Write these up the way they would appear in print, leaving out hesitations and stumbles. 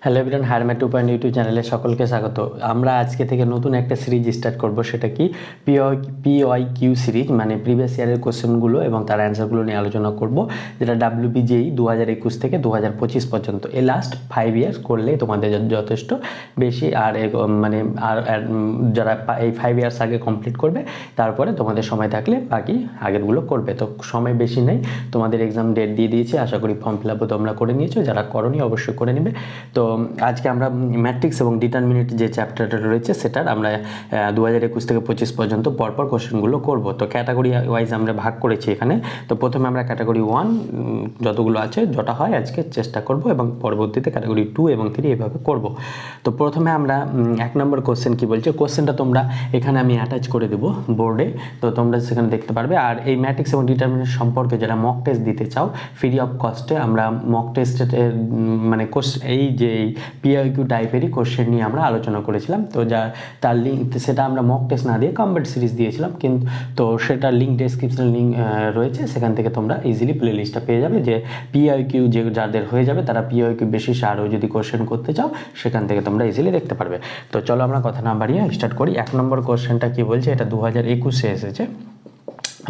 Hello everyone, higher math 2.0 YouTube চ্যানেলে সকলকে স্বাগত। আমরা আজকে থেকে নতুন একটা সিরিজ স্টার্ট করব, সেটা কি পিওয়াইকিউ সিরিজ, মানে প্রিভিয়াস ইয়ারের কোশ্চেনগুলো এবং তার অ্যান্সারগুলো নিয়ে আলোচনা করব, যেটা WBJEE 2021 থেকে 2025 পর্যন্ত। এই লাস্ট 5 ইয়ার্স করলে তোমাদের যথেষ্ট বেশি। আর যারা এই 5 ইয়ার্স আগে কমপ্লিট করবে, তারপরে তোমাদের সময় থাকলে বাকি আগেরগুলো করবে। তো সময় বেশি নেই, তোমাদের এক্সাম ডেট দিয়ে দিয়েছে, আশা করি ফর্ম ফিল আপও তোমরা করে নিয়েছো, যারা করনি অবশ্যই করে নেবে। তো আজকে আমরা ম্যাট্রিক্স এবং ডিটারমিনেন্ট যে চ্যাপ্টারটা রয়েছে সেটার আমরা 2021 থেকে 25 পর্যন্ত পরপর কোশ্চেনগুলো করব। তো ক্যাটাগরি ওয়াইজ আমরা ভাগ করেছি এখানে। তো প্রথমে আমরা ক্যাটাগরি 1 যতগুলো আছে যটা হয় আজকে চেষ্টা করব, এবং পরবর্তীতে ক্যাটাগরি 2 এবং 3 এভাবে করব। তো প্রথমে আমরা 1 নম্বর কোশ্চেন কি বলছে, কোশ্চেনটা তোমরা এখানে আমি অ্যাটাচ করে দেবো বোর্ডে, তো তোমরা সেখানে দেখতে পারবে। আর এই ম্যাট্রিক্স এবং ডিটারমিনেন্ট সম্পর্কে যারা মক টেস্ট দিতে চাও ফ্রি অফ কস্টে, আমরা মক টেস্টের মানে এই যে পিওয়াইকিউ টাইপেরই কোশ্চেন নিয়ে আমরা আলোচনা করেছিলাম। তো তার লিঙ্ক, সেটা আমরা মক টেস্ট না দিয়ে কমপ্লিট সিরিজ দিয়েছিলাম, কিন্তু তো সেটার লিঙ্ক ডেসক্রিপশনে লিঙ্ক রয়েছে, সেখান থেকে তোমরা ইজিলি প্লে লিস্টটা পেয়ে যাবে। যে পিওয়াইকিউ যে যাদের হয়ে যাবে তারা পিওয়াইকিউ বেসিসে আরও যদি কোশ্চেন করতে চাও সেখান থেকে তোমরা ইজিলি দেখতে পারবে। তো চলো আমরা কথা না বাড়িয়ে স্টার্ট করি। 1 নম্বর কোশ্চেনটা কি বলছে, এটা 2021-এ এসেছে,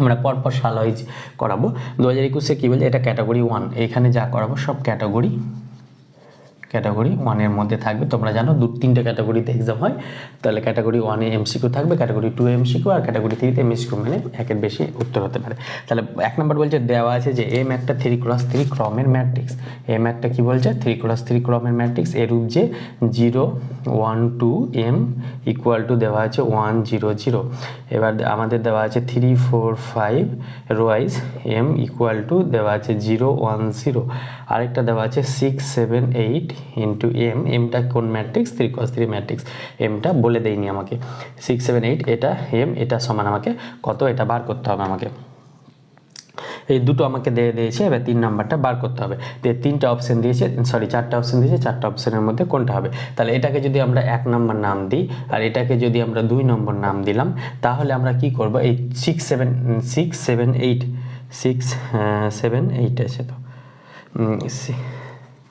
আমরা পরপর সাল ওয়াইজ করাবো। 2021-এ কী বলছে, এটা ক্যাটাগরি 1, এখানে যা করাবো সব ক্যাটাগরি 1-এর মধ্যে থাকবে। তোমরা জানো 2-3টে ক্যাটাগরিতে এক্সাম হয়, তাহলে ক্যাটাগরি 1-এ এমসিকিউ থাকবে, ক্যাটাগরি 2-এ এমসিকিউ, আর ক্যাটাগরি 3-তে এমসিকিউ, মানে একের বেশি উত্তর হতে পারে। তাহলে 1 নম্বর বলছে, দেওয়া আছে যে এম একটা 3x3 ক্রমের ম্যাট্রিক্স। এম একটা কি বলছে, 3x3 ক্রমের ম্যাট্রিক্স, এরূপ যে 0 1 2 m ইকুয়াল টু দেওয়া আছে 1 0 0। এবার আমাদের দেওয়া আছে 3 4 5 রোয়াইজ m ইকুয়াল টু দেওয়া আছে 0 1 0। আরেকটা দেওয়া আছে 6 7 8 ইন্টু m। এমটা কোন ম্যাট্রিক্স, 3x3 ম্যাট্রিক্স। এমটা বলে দেয়নি আমাকে, 6 7 8 এটা m, এটা সমান আমাকে কত, এটা বার করতে হবে আমাকে। এই দুটো আমাকে দিয়ে দিয়েছে, এবার 3 নাম্বারটা বার করতে হবে। 3টা অপশান দিয়েছে, সরি 4টা অপশান দিয়েছে, 4টা অপশানের মধ্যে কোনটা হবে। তাহলে এটাকে যদি আমরা 1 নম্বর নাম দিই, আর এটাকে যদি আমরা 2 নম্বর নাম দিলাম, তাহলে আমরা কি করব, এই 6 7 8 আছে তো,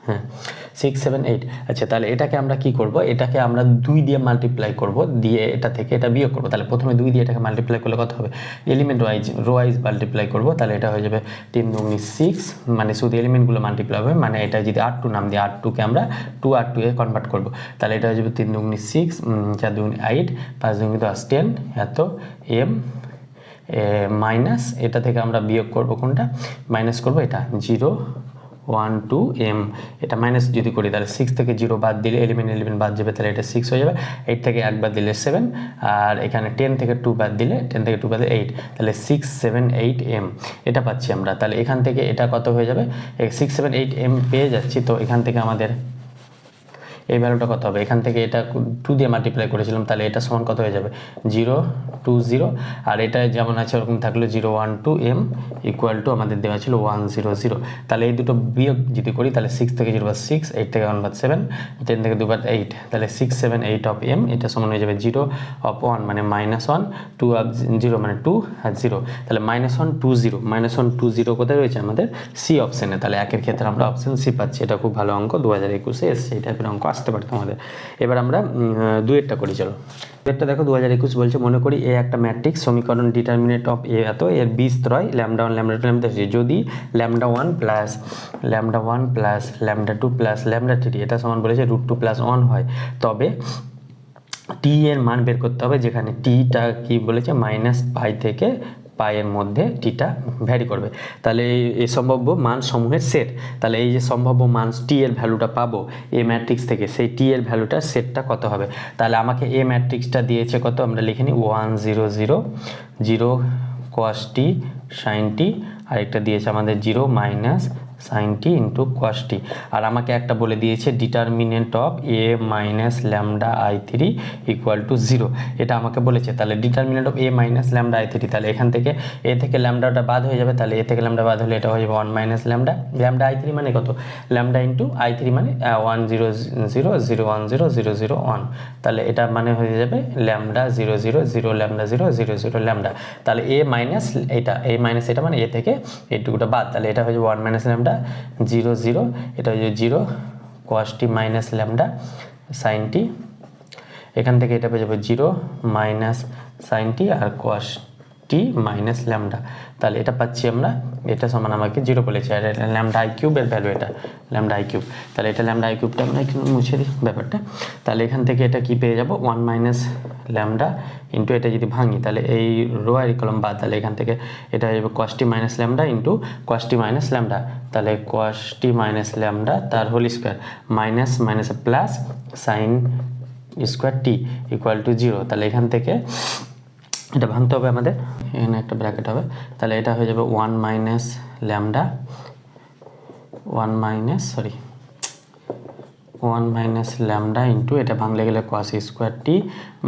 হ্যাঁ 6 7 8। আচ্ছা, তাহলে এটাকে আমরা কি করব, এটাকে আমরা 2 দিয়ে মাল্টিপ্লাই করব, দিয়ে এটা থেকে এটা বিয়োগ করব। তাহলে প্রথমে 2 দিয়ে এটাকে মাল্টিপ্লাই করলে কত হবে, element wise rho wise multiply করব। তাহলে এটা হয়ে যাবে 3 2 6, মানে শুধু এলিমেন্টগুলো মাল্টিপ্লাই হবে, মানে এটা যদি R2 নাম দিই, R2-কে আমরা 2R2 এ কনভার্ট করব। তাহলে এটা হয়ে যাবে 3 2 6, 4 2 8, 5 2 10 10, এত m মাইনাস, এটা থেকে আমরা বিয়োগ করব, কোনটা মাইনাস করব, এটা 0 1 2 m। এটা মাইনাস যদি করি তাহলে 6 থেকে 0 বাদ দিলে এলিমেন্ট বাদ যাবে, তাহলে এটা 6 হয়ে যাবে। 8 থেকে 1 বাদ দিলে 7, আর এখানে 10 থেকে 2 বাদ দিলে 8, তাহলে 6 7 8 m এটা পাচ্ছি আমরা। তাহলে এখান থেকে এটা কত হয়ে যাবে, 6 7 8 m পেয়ে যাচ্ছি। তো এখান থেকে আমাদের এই ভ্যালুটা কত হবে, এখান থেকে এটা 2 দিয়ে মাল্টিপ্লাই করেছিলাম, তাহলে এটা সমান কত হয়ে যাবে, 0 2 0, আর এটা যেমন আছে ওরকম থাকলো 0 1 2 m ইকুয়াল টু আমাদের দেওয়া ছিল 1 0 0। তাহলে এই দুটো বিয়োগ যদি করি, তাহলে 6 থেকে 0 বাদ 6, 8 থেকে 1 বাদ 7, 10 থেকে 2 বাদ 8, তাহলে 6 7 8 অফ m, এটা সমান হয়ে যাবে 0 অফ 1 মানে -1, 2 অফ 0 মানে 2, আর 0, তাহলে -1 2 0, -1 2 0 কোথায় রয়েছে আমাদের সি অপশানে। তাহলে একের ক্ষেত্রে আমরা অপশান সি পাচ্ছি। এটা খুব ভালো অঙ্ক, 2021-এ এসছে এই টাইপের অঙ্ক আসতে পারে তোমাদের। এবার আমরা 2-এরটা করি, চলো। 2-এরটা দেখো, 2021 বলছে, মনে করি এ একটা ম্যাট্রিক্স, সমীকরণ ডিটারমিনেন্ট অফ এ এত, এর বিস্ত্রয় λ1 λ2 λ3, যদি λ1 প্লাস λ2 প্লাস λ3, এটা সমান বলেছে √2 + 1 হয়, তবে টি এর মান বের করতে হবে, যেখানে টিটা কি বলেছে -π থেকে পায়ের মধ্যে টিটা ভ্যারি করবে। তাহলে এই সম্ভাব্য মান সমূহের সেট, তাহলে এই যে সম্ভাব্য মান টি এর ভ্যালুটা পাবো এ ম্যাট্রিক্স থেকে, সেই টি এর ভ্যালুটার সেটটা কত হবে। তাহলে আমাকে এ ম্যাট্রিক্সটা দিয়েছে কত, আমরা লিখে নিই 1 0 0 0 cos t sin t, আরেকটা দিয়েছে আমাদের 0 minus sin t into cos t, আর আমাকে একটা বলে দিয়েছে determinant of a minus lambda i3 equal to 0, এটা আমাকে বলেছে। তাহলে determinant of a minus lambda i3, তাহলে এখান থেকে a থেকে ল্যামডাটা বাদ হয়ে যাবে, তাহলে a থেকে ল্যামডা বাদ হলে এটা হয়ে যাবে 1 মাইনাস ল্যামডা, ল্যামডা i3 মানে কত, ল্যামডা ইন্টু i3 মানে 1 0 0 0 1 0 0 0 1, তাহলে এটা মানে হয়ে যাবে ল্যামডা 0 0 0 ল্যামডা 0 0 0 ল্যামডা। তাহলে a মাইনাস এটা, a মাইনাস এটা মানে a থেকে এইটুকুটা বাদ, তাহলে এটা হয়ে যাবে 1 মাইনাস ল্যামডা 0 0, এটা হয়ে যাবে 0 cos t minus lambda sin t, এখান থেকে এটা পেয়ে যাবো 0 মাইনাস sin t আর cos t মাইনাস ল্যামডা। তাহলে এটা পাচ্ছি আমরা, এটা সমান আমাকে 0 বলেছে, আর ল্যামডা আই কিউবের ভ্যালু, এটা ল্যামডা আই কিউব। তাহলে এটা ল্যামডা আই কিউবটা আমরা এখানে মুছে দিই ব্যাপারটা। তাহলে এখান থেকে এটা কি পেয়ে যাব 1 মাইনাস ল্যামডা ইন্টু এটা যদি ভাঙি তাহলে এই রো আর কলম বাদ, তাহলে এখান থেকে এটা হয়ে যাবে cos t minus lambda into cos t minus lambda. তাহলে cos t মাইনাস ল্যামডা তার whole square minus minus plus sine square t equal to 0। তাহলে এখান থেকে এটা ভাঙতে হবে আমাদের, এখানে একটা ব্র্যাকেট হবে, তাহলে এটা হয়ে যাবে 1 minus lambda 1 minus lambda into এটা ভাঙলে গেলে cos square T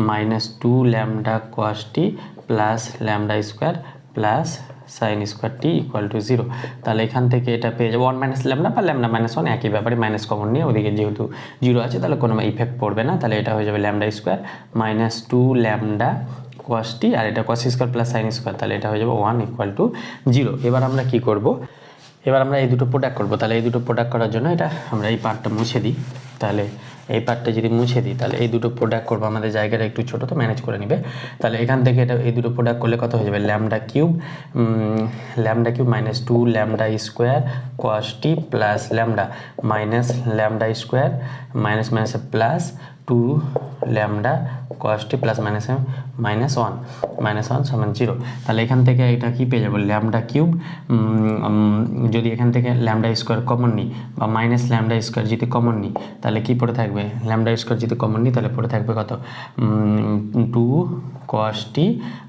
minus 2 lambda cos T plus lambda square plus sine square t equal to 0। তাহলে এখান থেকে এটা পেয়ে যাবো 1 মাইনাস ল্যামডা বা ল্যামডা মাইনাস 1 একই ব্যাপারে, মাইনাস কমন নিয়ে ওদিকে যেহেতু 0 আছে তাহলে কোনো ইফেক্ট পড়বে না। তাহলে এটা হয়ে যাবে lambda square minus 2 lambda cos t আর এটা cos square plus sine square, তাহলে এটা হয়ে যাবে 1 ইকুয়াল টু 0। এবার আমরা কি করব, এবার আমরা এই দুটো প্রোডাক্ট করব। তাহলে এই দুটো প্রোডাক্ট করার জন্য এটা আমরা এই পার্টটা মুছে দিই। তাহলে এই পার্টটা যদি মুছে দিই তাহলে এই দুটো প্রোডাক্ট করবো, আমাদের জায়গাটা একটু ছোটো তো ম্যানেজ করে নেবে। তাহলে এখান থেকে এটা এই দুটো প্রোডাক্ট করলে কত হয়ে যাবে lambda cube minus 2 lambda square cos t plus lambda minus lambda square minus minus plus 2 lambda cos t plus minus 1 সমান 0। তাহলে এখান থেকে এটা কি পেয়ে যাবো ল্যামডা কিউব, যদি এখান থেকে ল্যামডা স্কোয়ার কমন নিই বা মাইনাস ল্যামডা স্কোয়ার যদি কমন নিই তাহলে কি পড়ে থাকবে, ল্যামডা স্কোয়ার যদি কমন নিই তাহলে পড়ে থাকবে কত 2 cos t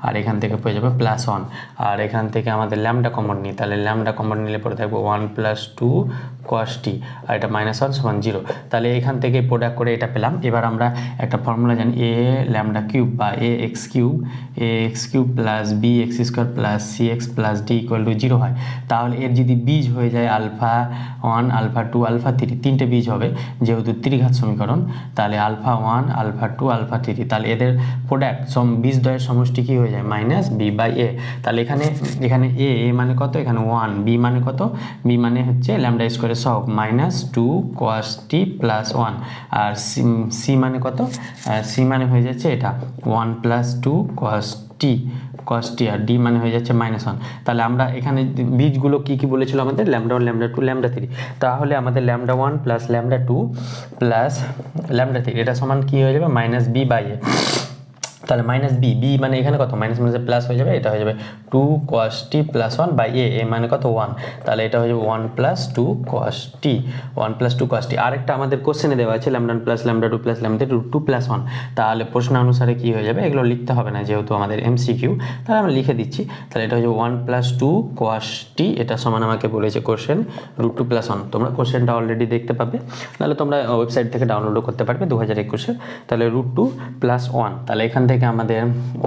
আর এখান থেকে পেয়ে যাবে প্লাস 1, আর এখান থেকে আমাদের ল্যামডা কমন নিই তাহলে ল্যামডা কমন নিলে পড়ে থাকবে 1 প্লাস 2 cos t আর এটা মাইনাস 1 সমান 0। তাহলে এখান থেকে প্রোডাক্ট করে এটা পেলাম। এবার আমরা একটা ফর্মুলা জানি এ ল্যামডা কিউব বা A X cube plus B X square plus C X plus D equal to 0 হয়। তাহলে এর যদি বীজ হয়ে যায় আলফা 1 আলফা 2 আলফা 3, তিনটে বীজ হবে যেহেতু ত্রিঘাত সমীকরণ, তাহলে আলফা 1 আলফা 2 আলফা 3, তাহলে এদের প্রোডাক্ট বীজদ্বয়ের সমষ্টি কি হয়ে যায় মাইনাস বি বাই এ। তাহলে এখানে এ মানে কত, এখানে 1, বি মানে কত, বি মানে হচ্ছে ল্যামডা স্কোয়ারের সহগ মাইনাস 2 cos t প্লাস 1, আর সি মানে কত, সি মানে হয়ে যাচ্ছে এটা 1 প্লাস 2 cos t আর ডি মানে হয়ে যাচ্ছে মাইনাস 1। তাহলে আমরা এখানে বীজগুলো কি বলেছিল আমাদের ল্যামডা 1 ল্যামডা 2 ল্যামডা 3, তাহলে আমাদের lambda 1 plus lambda 2 plus lambda 3 এটা সমান কি হয়ে যাবে মাইনাস বি বাই এ। তাহলে মাইনাস বি মানে এখানে কত মাইনাস মাইনাসে প্লাস হয়ে যাবে, এটা হয়ে যাবে 2 cos t প্লাস 1 বাই এ মানে কত 1, তাহলে এটা হয়ে যাবে 1 plus 2 cos t 1 plus 2 cos t। আরেকটা আমাদের কোশ্চেনে দেওয়া আছে lambda 1 plus lambda 2 plus lambda 2 plus 1, তাহলে প্রশ্ন অনুসারে কি হয়ে যাবে, এগুলো লিখতে হবে না যেহেতু আমাদের এমসিকিউ, তাহলে আমরা লিখে দিচ্ছি। তাহলে এটা হয়ে যাবে 1 প্লাস 2 cos t, এটা সমান আমাকে বলেছে কোশ্চেন √2 প্লাস 1। তোমরা কোশ্চেনটা অলরেডি দেখতে পাবে, তাহলে তোমরা ওয়েবসাইট থেকে ডাউনলোডও করতে পারবে 2021-এর। তাহলে √2 প্লাস 1, তাহলে এখান থেকে আমাদের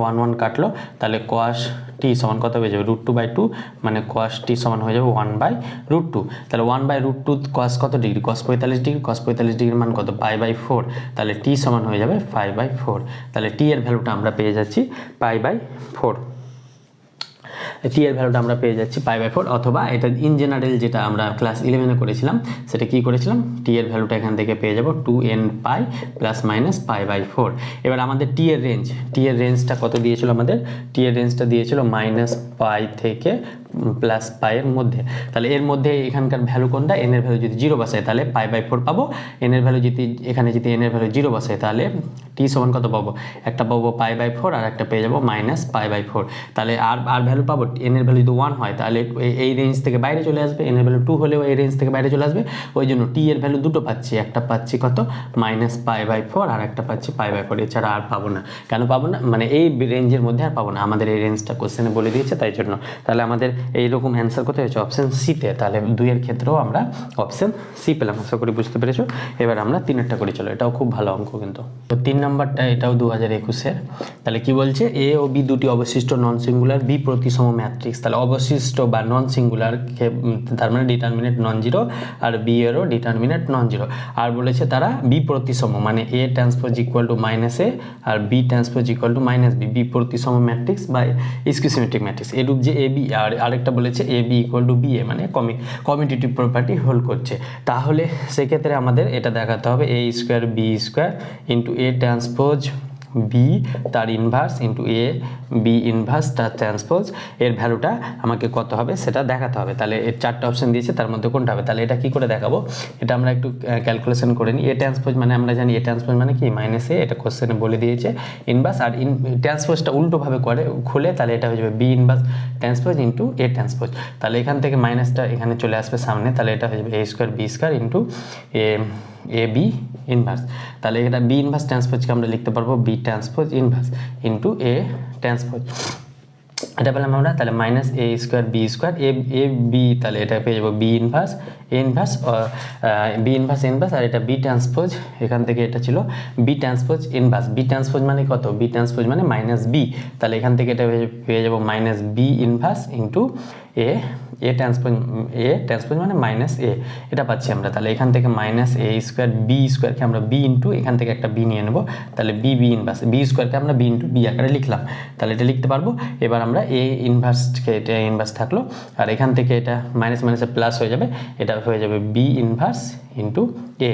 1 কাটলো, তাহলে cos t সমান কত হয়ে যাবে √2 বাই 2, মানে cos t সমান হয়ে যাবে 1 বাই √2। তাহলে 1 বাই √2 cos কত ডিগ্রি, cos 45 ডিগ্রি, cos 45 ডিগ্রির মান কত পাই বাই 4, তাহলে t সমান হয়ে যাবে 5/4। তাহলে t এর ভ্যালুটা আমরা পেয়ে যাচ্ছি π/4, টি এর ভ্যালুটা আমরা পেয়ে যাচ্ছি π/4, অথবা এটা ইন জেনারেল যেটা আমরা ক্লাস 11-এ করেছিলাম সেটা কি করেছিলাম, টি এর ভ্যালুটা এখান থেকে পেয়ে যাব 2n পাই প্লাস মাইনাস π/4। এবার আমাদের টি এর রেঞ্জটা কত দিয়েছিল, আমাদের টি এর রেঞ্জটা দিয়েছিল মাইনাস পাই থেকে প্লাস পাইয়ের মধ্যে। তাহলে এর মধ্যে এখানকার ভ্যালু কোনটা, এন এর ভ্যালু যদি 0 বসায় তাহলে π/4 পাবো, এন এর ভ্যালু যদি এখানে যদি এন এর ভ্যালু 0 বসায় তাহলে টি সমান কত পাবো, একটা পাবো π/4 আর একটা পেয়ে যাবো মাইনাস π/4। তাহলে আর ভ্যালু পাবো, এন এর ভ্যালু যদি 1 হয় তাহলে এই রেঞ্জ থেকে বাইরে চলে আসবে, এন এর ভ্যালু 2 হলেও এই রেঞ্জ থেকে বাইরে চলে আসবে, ওই জন্য টি এর ভ্যালু দুটো পাচ্ছি, একটা পাচ্ছি কত মাইনাস π/4 আর একটা পাচ্ছি π/4, এছাড়া আর পাবো না। কেন পাবো না, মানে এই রেঞ্জের মধ্যে আর পাবো না, আমাদের এই রেঞ্জটা কোশ্চেনে বলে দিয়েছে তাই জন্য। তাহলে আমাদের এইরকম অ্যান্সার কোথায় হচ্ছে অপশন সিতে, তাহলে 2 এর ক্ষেত্রেও আমরা অপশন সি পেলাম। আশা করি বুঝতে পেরেছো। এবার আমরা 3-এরটা করে চলো, এটাও খুব ভালো অঙ্ক কিন্তু। তো 3 নম্বরটা এটাও 2021-এর। তাহলে কি বলছে, এ ও বি দুটি অবশিষ্ট নন সিঙ্গুলার বি প্রতিসম ম্যাট্রিক্স। তাহলে অবশিষ্ট বা নন সিঙ্গুলার তার মানে ডিটারমিনেন্ট নন জিরো, আর বি এরও ডিটারমিনেন্ট নন জিরো। আর বলেছে তারা বি প্রতিসম, মানে A transpose equal to minus A আর B transpose equal to minus B, বি প্রতিসম ম্যাট্রিক্স বা স্কিউসিমেট্রিক ম্যাট্রিক্স। এরূপ যে এ বি আর আরেকটা বলেছে A B equal to B A, মানে কমিউটেটিভ প্রপার্টি হোল্ড করছে। তাহলে সেক্ষেত্রে আমাদের এটা দেখাতে হবে A square B square into A transpose B তার inverse into A B inverse তার ট্রান্সপোজ, এর ভ্যালুটা আমাকে কত হবে সেটা দেখাতে হবে। তাহলে এর 4টা অপশন দিয়েছে, তার মধ্যে কোনটা হবে? তাহলে এটা কি করে দেখাবো, এটা আমরা একটু ক্যালকুলেশন করে নিই। এ ট্রান্সপোজ মানে আমরা জানি এ ট্রান্সপোজ মানে কি মাইনাস এ, এটা কোশ্চেনে বলে দিয়েছে ইনভার্স, আর ট্রান্সপোজটা উল্টোভাবে করে খুলে তাহলে এটা হয়ে যাবে B inverse transpose into A transpose. তাহলে এখান থেকে মাইনাসটা এখানে চলে আসবে সামনে, তাহলে এটা হয়ে যাবে A square B square into A B inverse. তাহলে এটা বি ইনভার্স ট্রান্সপোজকে আমরা লিখতে পারবো B transpose inverse into A transpose, এটা পেলাম আমরা। তাহলে minus A square B square A B, তাহলে এটা পেয়ে যাবো B inverse inverse B inverse inverse, আর এটা বি ট্রান্সপোজ, এখান থেকে এটা ছিল B transpose inverse. B transpose মানে কত? বি ট্রান্সপোজ মানে মাইনাস বি, তাহলে এখান থেকে এটা পেয়ে যাবো minus B inverse into A transpose মানে মাইনাস এ, এটা পাচ্ছি আমরা। তাহলে এখান থেকে মাইনাস এ স্কোয়ার বি স্কোয়ারকে আমরা বি ইন্টু এখান থেকে একটা বি নিয়ে নেবো, তাহলে বি ইনভার্স বি স্কোয়ারকে আমরা বি ইন্টু বি আকারে লিখলাম, তাহলে এটা লিখতে পারবো। এবার আমরা এ ইনভার্সকে, এটা ইনভার্স থাকলো, আর এখান থেকে এটা মাইনাস মাইনাসে প্লাস হয়ে যাবে, এটা হয়ে যাবে বি ইনভার্স ইন্টু এ,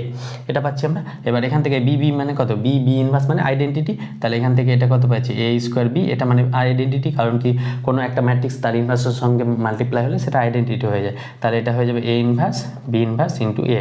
এটা পাচ্ছি আমরা। এবার এখান থেকে বি মানে কত? বি ইনভার্স মানে আইডেন্টিটি, তাহলে এখান থেকে এটা কত পাচ্ছি? এ স্কোয়ার বি, এটা মানে আইডেন্টিটি, কারণ কি কোনো একটা ম্যাট্রিক্স তার ইনভার্সের সঙ্গে মাল্টিপ্লাই হলে সেটা আইডেন্টিটি হয়ে যায়, তাহলে এটা হয়ে যাবে A inverse B inverse into এ।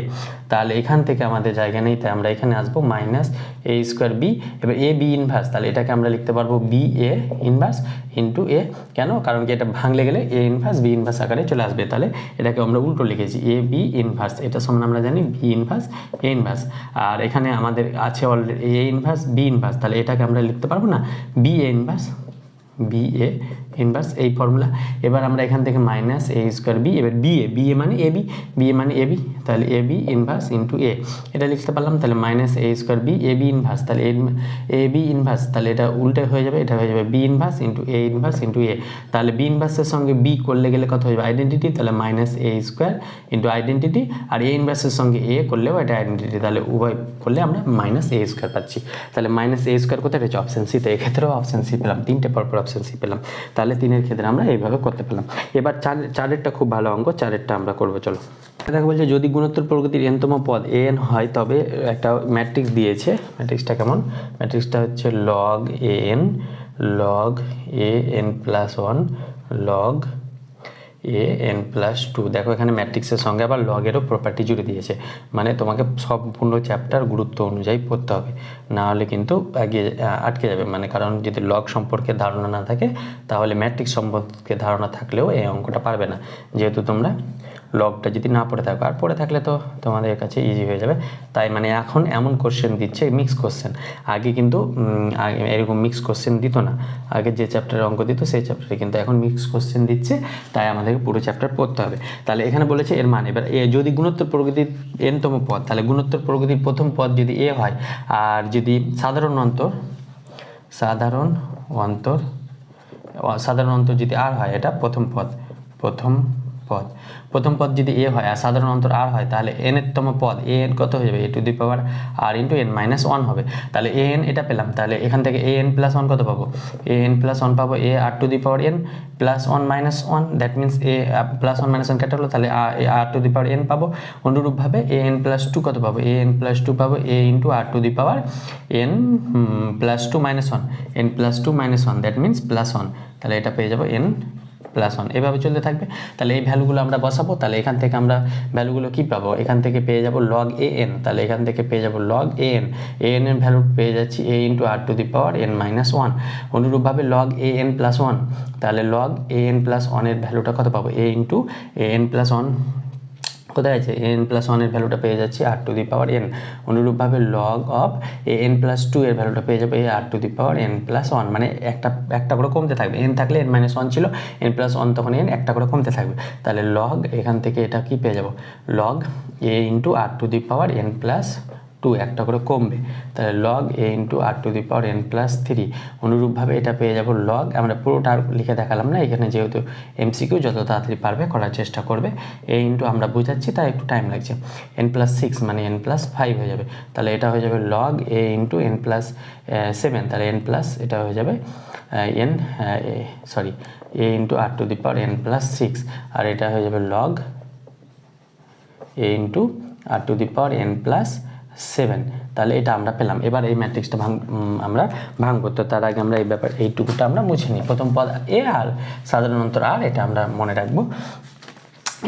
তাহলে এখান থেকে আমাদের জায়গা নেই, তাই আমরা এখানে আসবো মাইনাস এ স্কোয়ার বি, এবার এ বি ইনভার্স, তাহলে এটাকে আমরা লিখতে পারবো বি এ ইনভার্স ইন্টু এ। কেন? কারণ কি এটা ভাঙলে গেলে এ ইনভার্স বি ইনভার্স আকারে চলে আসবে, তাহলে এটাকে আমরা উল্টো লিখেছি এ বি ইনভার্স, এটা সমান আমরা জানি বি ইনভার্স এ ইনভার্স, আর এখানে আমাদের আছে already A inverse B inverse, তাহলে এটাকে আমরা লিখতে পারবো না B A inverse B A inverse, এই ফর্মুলা। এবার আমরা এখান থেকে মাইনাস এ স্কোয়ার বি, এবার বি এ মানে এ বি এ মানে এ বি, তাহলে এ বি ইনভার্স ইন্টু এ, এটা লিখতে পারলাম। তাহলে minus A square B A B inverse, তাহলে এ বি ইনভার্স, তাহলে এটা উল্টে হয়ে যাবে, এটা হয়ে যাবে B inverse into A inverse into এ। তাহলে বি ইনভার্সের সঙ্গে বি করলে গেলে কত হয়ে যাবে? আইডেন্টিটি, তাহলে minus A square into identity, আর এ ইনভার্সের সঙ্গে এ করলেও এটা আইডেন্টিটি, তাহলে উভয় করলে আমরা মাইনাস এ স্কোয়ার পাচ্ছি। তাহলে মাইনাস এ স্কোয়ার কোথায় রয়েছে? অপশান সিতে, এক্ষেত্রেও অপশান সি পেলাম, 3টে পরপর অপশান সি পেলাম, তাহলে 3-এর ক্ষেত্রে আমরা এইভাবে করতে পেলাম। এবার চারেরটা খুব ভালো অঙ্ক, চারেরটা আমরা করবো, চলো। দেখা বলছে যদি গুণোত্তর প্রকৃতির এনতম পদ এন হয় তবে একটা ম্যাট্রিক্স দিয়েছে, ম্যাট্রিক্সটা কেমন? ম্যাট্রিক্সটা হচ্ছে log A N plus 1 log A N plus 2। দেখো এখানে ম্যাট্রিক্সের সঙ্গে আবার লগেরও প্রপার্টি জুড়ে দিয়েছে, মানে তোমাকে সম্পূর্ণ চ্যাপ্টার গুরুত্ব অনুযায়ী পড়তে হবে, না হলে কিন্তু আটকে যাবে, মানে কারণ যদি লগ সম্পর্কে ধারণা না থাকে তাহলে ম্যাট্রিক্স সম্পর্কে ধারণা থাকলেও এই অঙ্কটা পারবে না, যেহেতু তোমরা লগটা যদি না পড়ে থাকো, আর পড়ে থাকলে তো তোমাদের কাছে ইজি হয়ে যাবে। তাই মানে এখন এমন কোশ্চেন দিচ্ছে মিক্স কোশ্চেন, আগে কিন্তু এরকম মিক্স কোশ্চেন দিত না, আগে যে চ্যাপ্টারে অঙ্ক দিত সেই চ্যাপ্টারে, কিন্তু এখন মিক্স কোশ্চেন দিচ্ছে, তাই আমাদেরকে পুরো চ্যাপ্টার পড়তে হবে। তাহলে এখানে বলেছে এর মান, এবার যদি গুণোত্তর প্রকৃতির এনতম পদ, তাহলে গুণোত্তর প্রকৃতির প্রথম পদ যদি এ হয়, আর যদি সাধারণ অন্তর যদি আর হয়, এটা প্রথম পদ যদি এ হয় আর সাধারণ অন্তর আর হয়, তাহলে এনতম পদ এ এন কত হয়ে যাবে? A to the power R into N minus 1 হবে। তাহলে এ এন এটা পেলাম, তাহলে এখান থেকে এ এন প্লাস 1 কত পাবো? এ এন প্লাস 1 পাবো A R to the power N plus 1 minus 1, that means A plus 1 minus 1 কেটে হলো, তাহলে আর টু দি পাওয়ার এন পাবো। অনুরূপভাবে এ এন প্লাস 2 কত পাবো? এ এন প্লাস 2 পাবো A into R to the power N plus 2 minus 1, N plus 2 minus 1, that means plus 1, তাহলে এটা পেয়ে যাবো এন প্লাস 1, এভাবে চলতে থাকবে। তাহলে এই ভ্যালুগুলো আমরা বসাবো, তাহলে এখান থেকে আমরা ভ্যালুগুলো কী পাবো? এখান থেকে পেয়ে যাবো লগ এ এন, তাহলে এখান থেকে পেয়ে যাবো log A N, A N এর ভ্যালু পেয়ে যাচ্ছি A into R to the power N minus 1। অনুরূপভাবে লগ এ এন প্লাস 1, তাহলে লগ এ এন প্লাস 1 এর ভ্যালুটা কত পাবো? A into A N plus 1 কোথায় আছে? এন প্লাস 1 এর ভ্যালুটা পেয়ে যাচ্ছি R to the power N. অনুরূপভাবে log of A N plus 2 এর ভ্যালুটা পেয়ে যাবে A R to the power N plus 1, মানে একটা করে কমতে থাকবে, এন থাকলে এন মাইনাস 1 ছিল, এন প্লাস 1 তখন এন একটা করে কমতে থাকবে, তাহলে লগ এখান থেকে এটা কি পেয়ে যাব? Log A into R to the power N plus 2 একটা করে কমবে, তাহলে log A into R to the power N plus 3। অনুরূপভাবে এটা পেয়ে যাব লগ, আমরা পুরোটা লিখে দেখালাম না, এখানে যেহেতু এমসিকিউ যত তাড়াতাড়ি পারবে করার চেষ্টা করবে। এ ইন্টু আমরা বুঝাচ্ছি তাই একটু টাইম লাগছে, এন প্লাস 6 মানে এন প্লাস 5 হয়ে যাবে, তাহলে এটা হয়ে যাবে লগ এ ইন্টু এন প্লাস 7, তাহলে এন প্লাস এটা হয়ে যাবে A into R to the power N plus 6, আর এটা হয়ে যাবে log A into R to the power N plus 7। তাহলে এটা আমরা পেলাম। এবার এই ম্যাট্রিক্সটা আমরা ভাঙবো। তো তার আগে আমরা এই ব্যাপার এইটুকুটা আমরা মুছে নিই। প্রথম পদ এ আর সাধারণ অন্তর আর, এটা আমরা মনে রাখবো।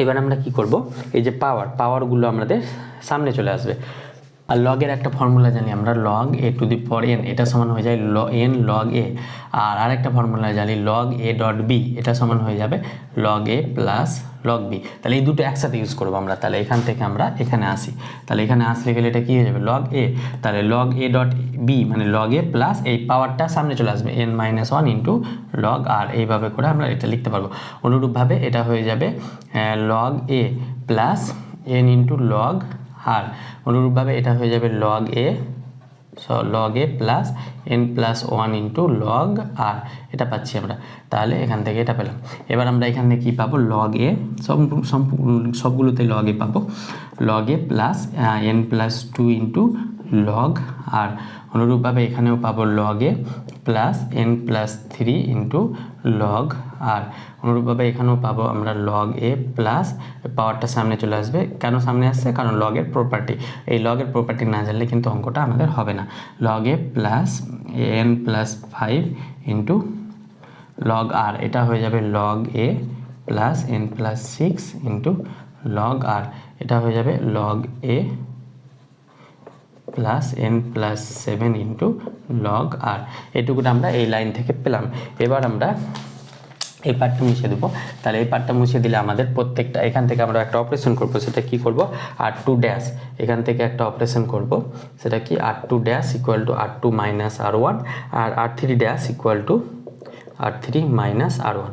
এবার আমরা কি করব, এই যে পাওয়ারগুলো আমাদের সামনে চলে আসবে। আর লগের একটা ফর্মুলা জানি আমরা, log A to the power N, এটা সমান হয়ে যায় এন লগ এ। আর আরেকটা ফর্মুলা জানি লগ এ ডট বি, এটা সমান হয়ে যাবে লগ এ প্লাস লগ বি। তাহলে এই দুটো একসাথে ইউজ করবো আমরা। তাহলে এখান থেকে আমরা এখানে আসি, তাহলে এখানে আসলে গেলে এটা কী হয়ে যাবে লগ এ, তাহলে লগ এ ডট বি মানে লগ এ প্লাস এই পাওয়ারটা সামনে চলে আসবে এন মাইনাস 1 ইন্টু লগ আর, এইভাবে করে আমরা এটা লিখতে পারবো। অনুরূপভাবে এটা হয়ে যাবে লগ এ প্লাস এন ইন্টু লগ আর, অনুরূপভাবে এটা হয়ে যাবে লগ এ plus N plus 1 into log আর, এটা পাচ্ছি আমরা। তাহলে এখান থেকে এটা পেলাম। এবার আমরা এখানে কি পাবো, লগ এ সবগুলোতে লগ এ পাবো, লগ এ plus N plus 2 into log আর, অনুরূপভাবে এখানেও পাবো লগ এ plus N plus 3 into log আর, অনুরূপভাবে এখানেও পাবো আমরা লগ এ প্লাস পাওয়ারটা সামনে চলে আসবে। কেন সামনে আসছে, কারণ লগের প্রপার্টি, এই লগের প্রপার্টি না জানলে কিন্তু অঙ্কটা আমাদের হবে না। লগ এ plus N plus 5 into log আর, এটা হয়ে যাবে লগ এ plus N plus 6 into log আর, এটা হয়ে যাবে লগ এ plus N plus 7 into log R. এটুকুটা আমরা এই লাইন থেকে পেলাম। এবার আমরা এই পার্টটা মুছে দেবো। তাহলে এই পার্টটা মুছে দিলে আমাদের প্রত্যেকটা এখান থেকে আমরা একটা অপারেশন করব। সেটা কি করব, R2 ড্যাশ, এখান থেকে একটা অপারেশন করব। সেটা কি R2 dash equal to R2 minus R1 আর R3 dash equal to R3 minus R1।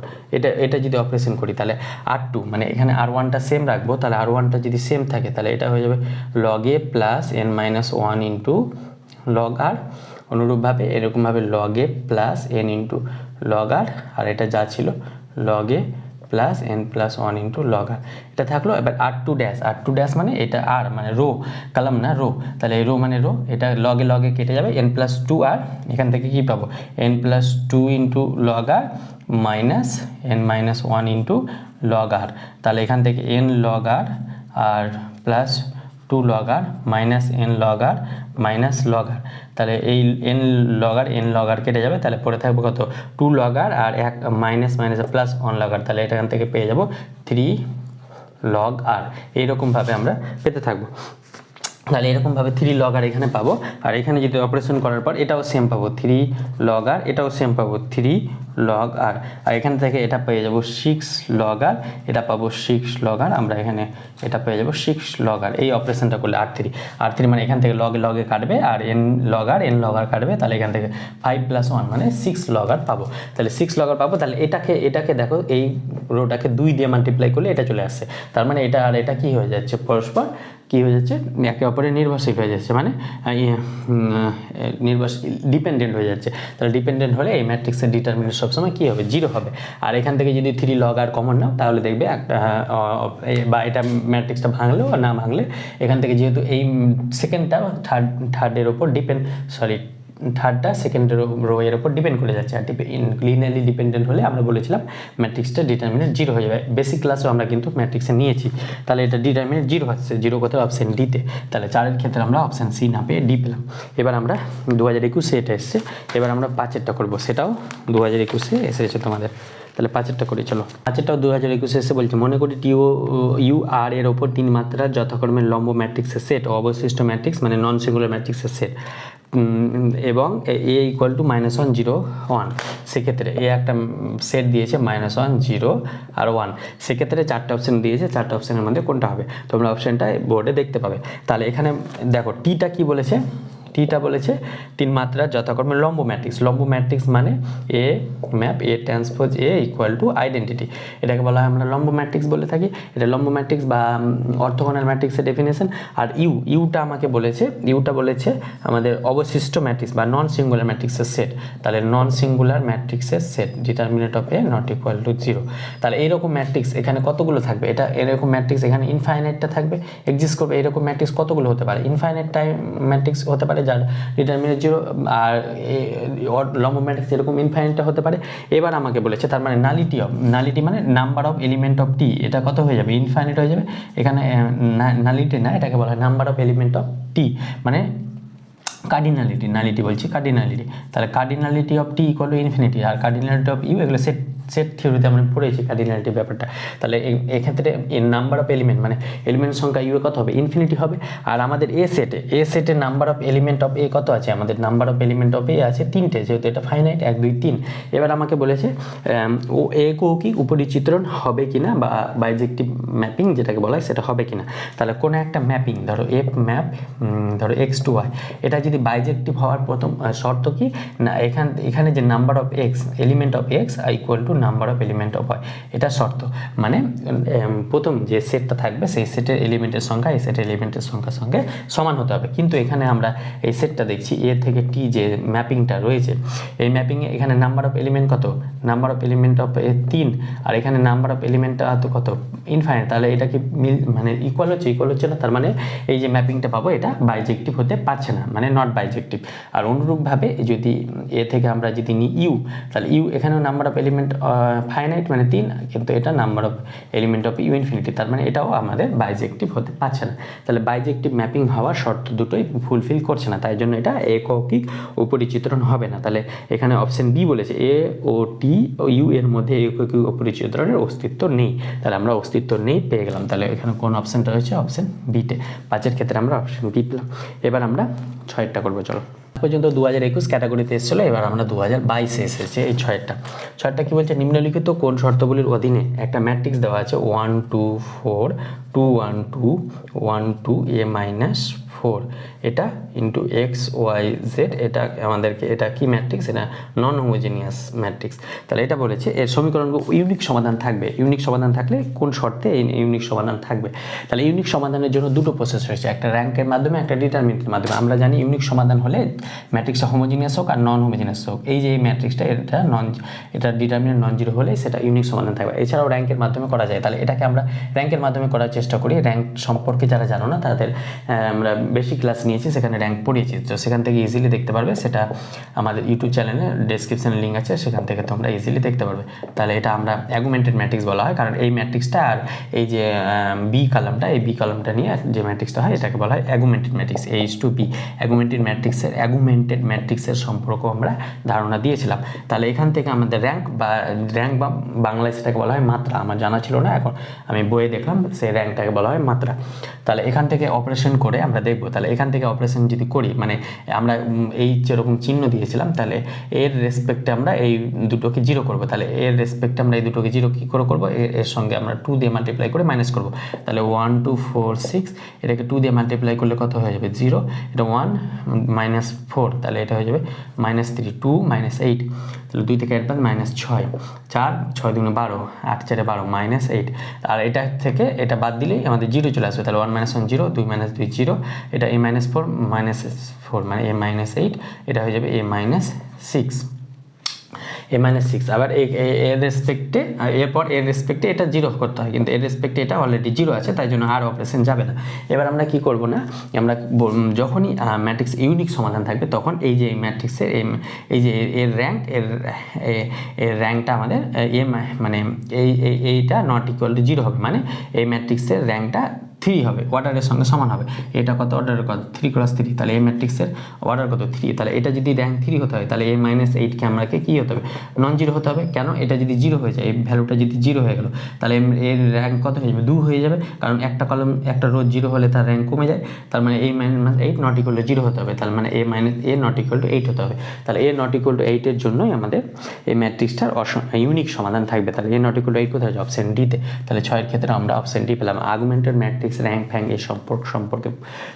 এটা যদি অপারেশন করি তাহলে R2 মানে এখানে R1টা সেম রাখবো। তাহলে R1টা যদি সেম থাকে তাহলে এটা হয়ে যাবে লগ এ plus n minus 1 into log আর, অনুরূপভাবে এরকমভাবে লগ এ plus N into log r, আর এটা যা ছিল লগ এ plus N plus 1 into log আর, এটা থাকলো। এবার R2 ড্যাশ মানে এটা আর মানে রো, কলাম না রো, তাহলে রো মানে রো, এটা লগে কেটে যাবে এন প্লাস 2 আর, এখান থেকে কি পাবো n plus 2 into log r minus n minus 1 into log r, তাহলে এখান থেকে n log r plus 2 log r minus n log r minus log r, তাহলে এই এন লগ আর কেটে যাবে। তাহলে পরে থাকবে কত 2 লগ আর এক মাইনাস প্লাস 1 লগ আর, তাহলে এখান থেকে পেয়ে যাব 3 লগ আর। এইরকমভাবে আমরা পেতে থাকবো। তাহলে এরকমভাবে 3 লগ আর এখানে পাবো। আর এখানে যদি অপারেশন করার পর এটাও সেম পাবো 3 লগ আর, এটাও সেম পাবো 3 লগ আর, আর এখান থেকে এটা পেয়ে যাব 6 লগ আর, এটা পাবো 6 লগ আর, আমরা এখানে এটা পেয়ে যাব 6 লগ আর। এই অপারেশনটা করলে R3 মানে এখান থেকে লগে কাটবে আর এন লগ আর কাটবে, তাহলে এখান থেকে 5 প্লাস 1 মানে 6 লগ আর পাবো। তাহলে 6 লগ আর পাবো। তাহলে এটাকে দেখো এই রোটাকে 2 দিয়ে মাল্টিপ্লাই করলে এটা চলে আসছে। তার মানে এটা আর এটা কি হয়ে যাচ্ছে, পরস্পর কি হয়ে যাচ্ছে, একে অপরে নির্ভরশীল হয়ে যাচ্ছে, মানে ডিপেন্ডেন্ট হয়ে যাচ্ছে। তাহলে ডিপেন্ডেন্ট হলে এই ম্যাট্রিক্সের ডিটারমিনেন্ট সবসময় কী হবে, 0 হবে। আর এখান থেকে যদি 3 লগ আর কমন নাও তাহলে দেখবে একটা বা এটা ম্যাট্রিক্সটা ভাঙলেও না ভাঙলে এখান থেকে যেহেতু এই সেকেন্ডটা থার্ডের ওপর থার্ডটা সেকেন্ডের রো এর উপর ডিপেন্ড করে যাচ্ছে। আর লিনিয়ারলি ডিপেন্ডেন্ট হলে আমরা বলেছিলাম ম্যাট্রিক্সটা ডিটারমিনেন্ট 0 হয়ে যাবে। বেসিক ক্লাসেও আমরা কিন্তু ম্যাট্রিক্সে নিয়েছি। তাহলে এটা ডিটারমিনেন্ট 0 হচ্ছে, 0 কোথাও অপশান ডিতে। তাহলে 4-এর ক্ষেত্রে আমরা অপশান সি না পেয়ে ডি পেলাম। এবার আমরা 2021 এটা এসছে, এবার আমরা 5-এরটা করবো, সেটাও 2021 এসেছে তোমাদের। তাহলে 5-এরটা করি, চলো। 5-এরটাও 2021 এসে বলছে, মনে করি ইউ আর এর ওপর 3 মাত্রার যথাক্রমে লম্ব ম্যাট্রিক্সের সেট ও অবশিষ্ট ম্যাট্রিক্স মানে নন সিঙ্গুলার ম্যাট্রিক্সের সেট এবং এ ইকুয়াল টু -1 0 1। সেক্ষেত্রে এ একটা সেট দিয়েছে -1 0 আর 1। সেক্ষেত্রে 4টে অপশান দিয়েছে, 4টে অপশানের মধ্যে কোনটা হবে তোমরা অপশানটা বোর্ডে দেখতে পাবে। তাহলে এখানে দেখো টিটা কি বলেছে, টিটা বলেছে 3 মাত্রার যথাক্রমে লম্ব ম্যাট্রিক্স মানে এ ম্যাপ A transpose A equal to identity. এটাকে বলা হয় আমরা লম্ব ম্যাট্রিক্স বলে থাকি। এটা লম্ব ম্যাট্রিক্স বা অর্থোগোনাল ম্যাট্রিক্সের ডেফিনেশন। আর ইউটা বলেছে আমাদের অবশিষ্ট ম্যাট্রিক্স বা নন সিঙ্গুলার ম্যাট্রিক্সের সেট। তাহলে নন সিঙ্গুলার ম্যাট্রিক্সের set determinant of A not equal to 0। তাহলে এইরকম ম্যাট্রিক্স এখানে কতগুলো থাকবে, এটা এরকম ম্যাট্রিক্স এখানে ইনফাইনাইটটা থাকবে, এক্সিস্ট করবে। এরকম ম্যাট্রিক্স কতগুলো হতে পারে, ইনফাইনাইট টাইম ম্যাট্রিক্স হতে পারে যার ডিটারমিনেন্ট 0, আর লম্ব ম্যাট্রিক্স এরকম ইনফাইনাইটটা হতে পারে। এবার আমাকে বলেছে তার মানে নালিটি মানে নাম্বার অফ এলিমেন্ট অফ টি, এটা কত হয়ে যাবে, ইনফাইনাইট হয়ে যাবে। এখানে নালিটি না, এটাকে বলা হয় number of element of T, মানে কার্ডিনালিটি বলছি, কার্ডিনালিটি। তাহলে cardinality of T equal to infinity, আর কার্ডিনালিটি অফ ইউ এগুলো সেট থিওরিতে আমরা পড়েছি কার্ডিনালিটি ব্যাপারটা। তাহলে এক্ষেত্রে নাম্বার অফ এলিমেন্ট মানে এলিমেন্টের সংখ্যা ইউ কত হবে, ইনফিনিটি হবে। আর আমাদের এ সেটে নাম্বার অফ এলিমেন্ট অফ এ কত আছে, আমাদের নাম্বার অফ এলিমেন্ট অফ এ আছে 3টে, যেহেতু এটা ফাইনাইট 1 2 3। এবার আমাকে বলেছে ও এ কি উপরিচিত্রণ হবে কিনা, বা বাইজেক্টিভ ম্যাপিং যেটাকে বলা হয় সেটা হবে কিনা। তাহলে কোনো একটা ম্যাপিং ধরো এফ ম্যাপ ধরো এক্স টু ওয়াই, এটা যদি বাইজেক্টিভ হওয়ার প্রথম শর্ত কি না, এখানে যে number of X element of X equal to number of element of Y, এটা শর্ত। মানে প্রথম যে সেটটা থাকবে সেই সেটের এলিমেন্টের সংখ্যা এই সেটের এলিমেন্টের সংখ্যার সঙ্গে সমান হতে হবে। কিন্তু এখানে আমরা এই সেটটা দেখছি এ থেকে টি যে ম্যাপিংটা রয়েছে, এই ম্যাপিংয়ে এখানে নাম্বার অফ এলিমেন্ট কত, নাম্বার অফ এলিমেন্ট অফ 3, আর এখানে নাম্বার অফ এলিমেন্টটা তো কত, ইনফাইনাইট। তাহলে এটা কি মানে ইকুয়াল হচ্ছে না, তার মানে এই যে ম্যাপিংটা পাবো এটা বাইজেক্টিভ হতে পারছে না, মানে নট বাইজেক্টিভ। আর অনুরূপভাবে যদি এ থেকে আমরা যদি নিই ইউ, তাহলে ইউ এখানেও নাম্বার অফ এলিমেন্ট ফাইনাইট মানে 3, কিন্তু এটা number of element of U infinity, তার মানে এটাও আমাদের বাইজেক্টিভ হতে পারছে না। তাহলে বাইজেক্টিভ ম্যাপিং হওয়ার শর্ত দুটোই ফুলফিল করছে না, তাই জন্য এটা এককি উপরিচিত্রণ হবে না। তাহলে এখানে অপশন বি বলেছে এ ও টি ও ইউ এর মধ্যে এককি উপরিচিত্রণের অস্তিত্ব নেই, তাহলে আমরা অস্তিত্ব নেই পেয়ে গেলাম। তাহলে এখানে কোন অপশনটা রয়েছে, অপশন বিতে। 5-এর ক্ষেত্রে আমরা অপশন বি পেলাম। এবার আমরা 6-টা করবো। চলো, পর্যন্ত 2021 ক্যাটাগরিতে এসেছিলো, এবার আমরা 2022 এসেছে এই 6টা কি বলছে, নিম্নলিখিত কোন শর্তগুলির অধীনে একটা ম্যাট্রিক্স দেওয়া আছে 1 2 4 2 1 2 1 2 a মাইনাস 4, এটা ইন্টু এক্স ওয়াই জেড, এটা আমাদেরকে এটা কি ম্যাট্রিক্স, এটা নন হোমোজিনিয়াস ম্যাট্রিক্স। তাহলে এটা বলেছে এর সমীকরণগুলো ইউনিক সমাধান থাকবে, ইউনিক সমাধান থাকলে কোন শর্তে এই ইউনিক সমাধান থাকবে। তাহলে ইউনিক সমাধানের জন্য দুটো প্রসেস রয়েছে, একটা র্যাঙ্কের মাধ্যমে, একটা ডিটারমিনেন্টের মাধ্যমে। আমরা জানি ইউনিক সমাধান হলে ম্যাট্রিক্সটা হোমোজিনিয়াস হোক আর নন হোমোজিনিয়াস হোক, এই যে এই ম্যাট্রিক্সটা এটা ডিটারমিনেন্ট নন জিরো হলে সেটা ইউনিক সমাধান থাকবে। এছাড়াও র্যাঙ্কের মাধ্যমে করা যায়, তাহলে এটাকে আমরা র্যাঙ্কের মাধ্যমে করার চেষ্টা করি। র্যাঙ্ক সম্পর্কে যারা জানো না তাদের আমরা বেশি ক্লাস নিয়েছি, সেখানে র্যাঙ্ক পড়িয়েছি, তো সেখান থেকে ইজিলি দেখতে পারবে। সেটা আমাদের ইউটিউব চ্যানেলে ডেসক্রিপশনে লিঙ্ক আছে, সেখান থেকে তোমরা ইজিলি দেখতে পারবে। তাহলে এটা আমরা অ্যাগুমেন্টেড ম্যাট্রিক্স বলা হয়, কারণ এই ম্যাট্রিক্সটা আর এই যে বি কলামটা, এই বি কলামটা নিয়ে যে ম্যাট্রিক্সটা হয় এটাকে বলা হয় অ্যাগুমেন্টেড ম্যাট্রিক্স, এইচ টু বি। অ্যাগুমেন্টেড ম্যাট্রিক্সের সম্পর্ক আমরা ধারণা দিয়েছিলাম। তাহলে এখান থেকে আমাদের র্যাঙ্ক বা বাংলায় সেটাকে বলা হয় মাত্রা, আমার জানা ছিল না, এখন আমি বইয়ে দেখলাম সেই র্যাঙ্কটাকে বলা হয় মাত্রা। তাহলে এখান থেকে অপারেশন করে আমরা দেখবো, তাহলে এখান থেকে অপারেশন যদি করি, মানে আমরা এই যেরকম চিহ্ন দিয়েছিলাম, তাহলে এর রেসপেক্টে আমরা এই দুটোকে জিরো করবো। তাহলে এর রেসপেক্টে আমরা এই দুটোকে জিরো কী করে করবো, এর সঙ্গে আমরা 2 দিয়ে মাল্টিপ্লাই করে মাইনাস করবো। তাহলে 1 2 4 6, এটাকে 2 দিয়ে মাল্টিপ্লাই করলে কত হয়ে যাবে, 0, এটা 1 মাইনাস 4, তাহলে এটা হয়ে যাবে মাইনাস 3, 2 মাইনাস 8, তাহলে 2 থেকে 8 বাদ মাইনাস 6, 4 6 2 12, 8 4 12 মাইনাস 8। আর এটা থেকে এটা বাদ দিলেই আমাদের 0 চলে আসবে। তাহলে 1 মাইনাস 1 0, 2 মাইনাস 2 0, এটা a মাইনাস 4 মাইনাস 4 মানে a মাইনাস 8, এটা হয়ে যাবে a মাইনাস 6, a মাইনাস 6। আবার এর রেসপেক্টে এরপর এর রেসপেক্টে এটা 0 করতে হয়, কিন্তু এর রেসপেক্টে এটা অলরেডি 0 আছে, তাই জন্য আর অপারেশন যাবে না। এবার আমরা কি করব না, আমরা যখনই ম্যাট্রিক্স ইউনিক সমাধান থাকবে তখন এই যে ম্যাট্রিক্সের এই যে এর র্যাঙ্ক এর র্যাঙ্কটা আমাদের মানে এইটা নট ইকুয়াল টু 0 হবে, মানে এই ম্যাট্রিক্সের র্যাঙ্কটা 3 হবে, অর্ডারের সঙ্গে সমান হবে। এটা কত, অর্ডারের কত, 3 × 3, তাহলে এই ম্যাট্রিক্সের অর্ডার কত, 3। তাহলে এটা যদি র্যাঙ্ক 3 হতে হয়, তাহলে a মাইনাস 8কে আমাকে কী হতে হবে, নন জিরো হতে হবে। কেন, এটা যদি 0 হয়ে যায়, এই ভ্যালুটা যদি 0 হয়ে গেল, তাহলে এর র্যাঙ্ক কত হয়ে যাবে, 2 হয়ে যাবে, কারণ একটা কলম একটা রো 0 হলে তার র্যাঙ্ক কমে যায়। তার মানে a minus 8 not equal to 0 হতে হবে, তার মানে a নট ইকুয়াল টু 8 হতে হবে। তাহলে a নট ইকুয়াল টু 8-এর জন্যই আমাদের এই ম্যাট্রিক্সটার ইউনিক সমাধান থাকবে। তাহলে a নট ইকুয়াল টু 8 কোথায় আছে, অপশন ডিতে। তাহলে 6-এর ক্ষেত্রে আমরা অপশন ডি পেলাম। আর্গুমেন্টেড ম্যাট্রিক্স, র্যাঙ্ক ফ্যাঙ্ক এই সম্পর্কে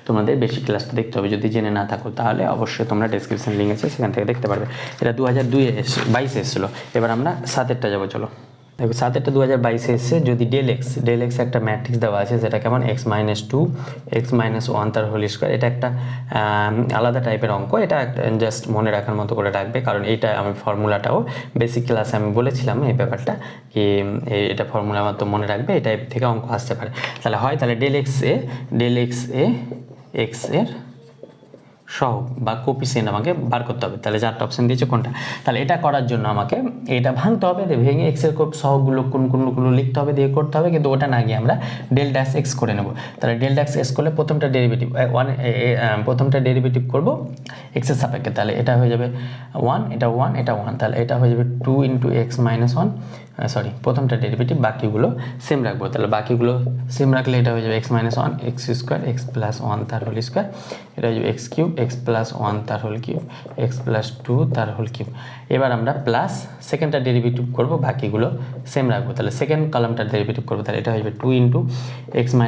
তোমাদের বেশি ক্লাসটা দেখতে হবে, যদি জেনে না থাকো তাহলে অবশ্যই তোমরা ডেসক্রিপশন লিঙ্ক আছে সেখান থেকে দেখতে পারবে। এটা 2022 এসেছিলো। এবার আমরা 7-এরটা যাবো। চলো দেখো, 7-এরটা 2022 এসছে। যদি ডেল এক্স একটা ম্যাট্রিক্স দেওয়া আছে, সেটা কেমন, x মাইনাস 2 x মাইনাস 1 তার হোল স্কোয়ার। এটা একটা আলাদা টাইপের অঙ্ক, এটা জাস্ট মনে রাখার মতো করে রাখবে, কারণ এইটা আমি ফর্মুলাটাও বেসিক ক্লাসে আমি বলেছিলাম এই ব্যাপারটা, কি এটা ফর্মুলা মতো মনে রাখবে, এই টাইপ থেকে অঙ্ক আসতে পারে। তাহলে ডেল এক্স এ এক্স এর সহগ বা কোপিসিয়েন্ট আমাকে বার করতে হবে। তাহলে 4টা অপশন দিয়েছে কোনটা, তাহলে এটা করার জন্য আমাকে এটা ভাঙতে হবে, ভেঙে এক্সের সহগগুলো কোনগুলো লিখতে হবে, দিয়ে করতে হবে, কিন্তু ওটা না গিয়ে আমরা ডেল্টা এক্স করে নেব। তাহলে ডেল্টা এক্স করলে প্রথমটা ডেরিভেটিভ করবো এক্সের সাপেক্ষে, তাহলে এটা হয়ে যাবে 1, এটা 1, এটা 1, তাহলে এটা হয়ে যাবে 2 × x - 1, সরি প্রথমটা ডেরিভেটিভ, বাকিগুলো সেম রাখবো। তাহলে বাকিগুলো সেম রাখলে এটা হয়ে যাবে x - 1 x² x + 1 তার হোল স্কোয়ার, এটা হয়ে যাবে x³ x + 1 তার হোল কিউব x + 2 তার হোল কিউব। এবার আমরা প্লাস সেকেন্ডটা ডেরিভেটিভ করব, বাকিগুলো সেম রাখবো। তাহলে সেকেন্ড কলামটা ডেরিভেটিভ করবো, তাহলে এটা হয়ে যাবে 2 × x - 1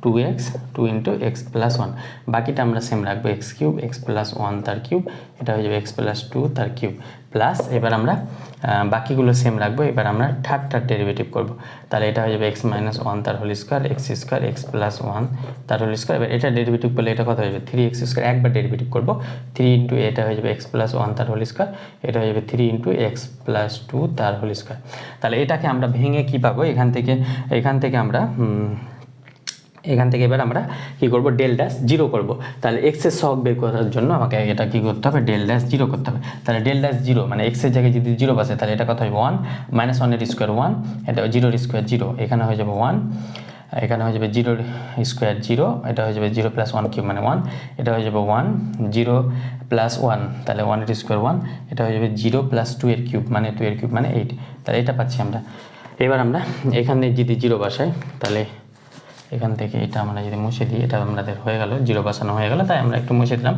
2x 2 × x + 1, বাকিটা আমরা সেম রাখবো x³ x + 1 তার কিউব, এটা হয়ে যাবে x + 2 তার কিউব, প্লাস এবার আমরা বাকিগুলো সেম রাখবো। এবার আমরা থার্ডটার ডেরিভেটিভ করব, তাহলে এটা হয়ে যাবে x - 1 তার হোল স্কোয়ার x² x + 1 তার হোল স্কোয়ার। এবার এটা ডেরিভেটিভ করলে এটা কত হয়ে যাবে 3x², একবার ডেরিভেটিভ করব 3 × এটা হয়ে যাবে x + 1 তার হোল স্কোয়ার, এটা হয়ে যাবে 3 × x + 2 তার হোল স্কোয়ার। তাহলে এটাকে আমরা ভেঙে কি পাবো, এখান থেকে এবার আমরা কী করবো, ডেল্টা জিরো করব। তাহলে এক্সের সহগ বের করার জন্য আমাকে এটা কী করতে হবে, ডেল্টা জিরো করতে হবে। তাহলে ডেল্টা জিরো মানে এক্সের জায়গায় যদি জিরো বসে, তাহলে এটা কত হবে 1 - 1 এর স্কোয়ার 1, এটা 0 এর স্কোয়ার 0, এখানে হয়ে যাবে 1, এখানে হয়ে যাবে 0 স্কোয়ার 0, এটা হয়ে যাবে 0 + 1 কিউব মানে 1, এটা হয়ে যাবে 1 0 + 1, তাহলে 1 এর স্কোয়ার 1, এটা হয়ে যাবে 0 + 2 এর কিউব মানে 2 এর কিউব মানে 8, তাহলে এটা পাচ্ছি আমরা। এবার আমরা এখানে যদি জিরো বসাই, তাহলে এখান থেকে এটা আমরা যদি মুছে দিই, এটা আমাদের হয়ে গেল, জিরো বসানো হয়ে গেল, তাই আমরা একটু মুছে দিলাম।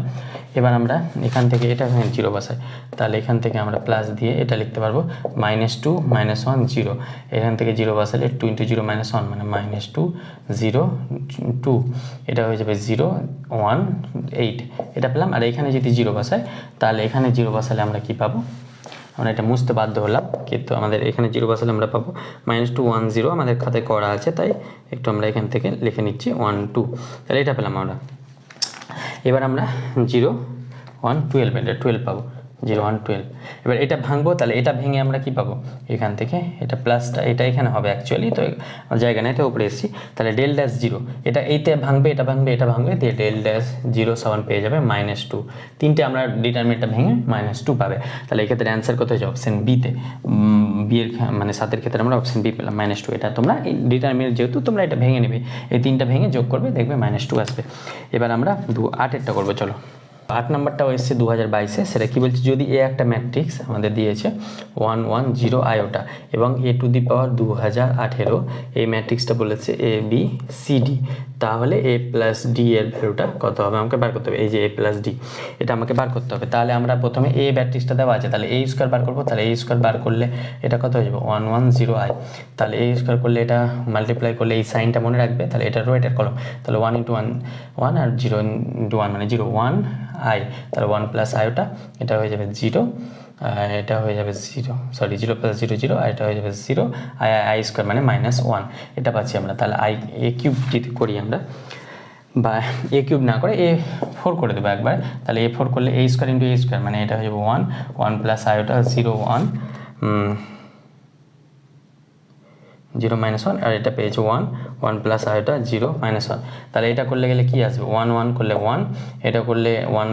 এবার আমরা এখান থেকে এটা জিরো বসাই, তাহলে এখান থেকে আমরা প্লাস দিয়ে এটা লিখতে পারবো -2 - 1 0, এখান থেকে জিরো বসালে 2 × 0 - 1 মানে -2 0 2, এটা হয়ে যাবে 0 1 8, এটা পেলাম। আর এখানে যদি জিরো বসাই, তাহলে এখানে জিরো বসালে আমরা কি পাবো, আমরা এটা মুছতে বাধ্য হলাম, কিন্তু আমাদের এখানে জিরো বসালে আমরা পাবো -2 1 0, আমাদের খাতায় করা আছে, তাই একটু আমরা এখান থেকে লিখে নিচ্ছি 1 2, তাহলে এটা পেলাম আমরা। এবার আমরা 0 1 12, এটা 12 পাবো, 0 1 12। এবার এটা ভাঙবো, তাহলে এটা ভেঙে আমরা কি পাবো, এখান থেকে এটা প্লাসটা এটা এখানে হবে অ্যাকচুয়ালি, তো জায়গা নেই, তো উপরে এসেছি। তাহলে ডেল্টা জিরো, এটা এইতে ভাঙবে, এটা ভাঙবে, এটা ভাঙবে, দিয়ে ডেল্টা জিরো সমান পেয়ে যাবে -2, তিনটে আমরা ডিটারমিনেন্টটা ভেঙে -2 পাবে। তাহলে এক্ষেত্রে অ্যান্সার কত হয়েছে, অপশন বিতে, বিয়ের মানে 7-এর ক্ষেত্রে আমরা অপশন বি পেলাম -2। এটা তোমরা ডিটারমিনেন্ট যেহেতু তোমরা এটা ভেঙে নেবে, এই তিনটা ভেঙে যোগ করবে, দেখবে -2 আসবে। এবার আমরা 8-এরটা করবো, চলো। 8 নম্বরটাও এসছে 2022-এ, সেটা কি বলছে, যদি এ একটা ম্যাট্রিক্স আমাদের দিয়েছে 1 1 0 আয়োটা এবং a⁴ 2018, এই ম্যাট্রিক্সটা বলেছে ABCD, তাহলে A+D এর ভ্যালুটা কত হবে আমাকে বার করতে হবে। এই যে A+D, এটা আমাকে বার করতে হবে। তাহলে আমরা প্রথমে A ম্যাট্রিক্সটা দেওয়া আছে, তাহলে A² বার করবো, তাহলে A² বার করলে এটা কত হয়ে যাবে 1 1 0 I, তাহলে A² করলে এটা মাল্টিপ্লাই করলে এই সাইনটা মনে রাখবে, তাহলে এটা রো এটার কলম, তাহলে 1 × 1 1 আর 0 × 1 মানে 0 1 I, তাহলে 1 + আয়োটা, এটা হয়ে যাবে 0, এটা হয়ে যাবে 0 সরি 0 + 0 0, আর এটা হয়ে যাবে 0 I² মানে -1, এটা পাচ্ছি আমরা। তাহলে A³ যদি করি আমরা, বা A³ না করে A4 করে দেবো একবার, তাহলে A4 করলে A² × A² মানে এটা হয়ে যাবে 1 1 + আয়োটা 0 1 0 - 1, আর এটা পেয়েছে 1 1 + আয়োটা 0 - 1, তাহলে এটা করলে গেলে কি আসবে 1 1 করলে 1, এটা করলে 1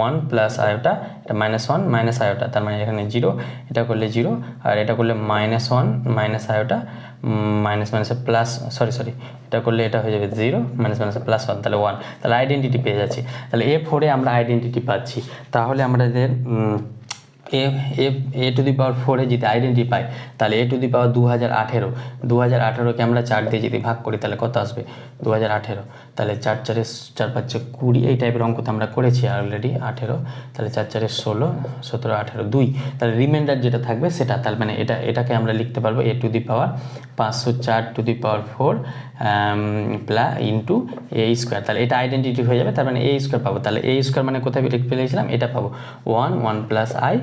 1 + আয়োটা, এটা -1 - আয়োটা, তার মানে এখানে 0, এটা করলে 0, আর এটা করলে -1 - আয়োটা প্লাস সরি এটা করলে এটা হয়ে যাবে 0 +1, তাহলে 1, তাহলে আইডেন্টিটি পেয়ে যাচ্ছি। তাহলে A4-এ আমরা আইডেন্টিটি পাচ্ছি, তাহলে আমাদের A⁴ যদি আইডেন্টি পাই, তাহলে A⁴ 2018কে আমরা 4 দিয়ে যদি ভাগ করি, তাহলে কত আসবে 2018, তাহলে 4 4 4 5 20, এই টাইপের অঙ্ক তো আমরা করেছি অলরেডি 18, তাহলে 4 4 16 17 18 2, তাহলে রিমাইন্ডার যেটা থাকবে সেটা, তাহলে মানে এটাকে আমরা লিখতে পারবো A⁴ 504⁴ প্লাস ইন্টু A², তাহলে এটা আইডেন্টিটি হয়ে যাবে, তার মানে A² পাবো। তাহলে A² মানে কোথায় পেয়েছিলাম, এটা পাবো 1 1 + I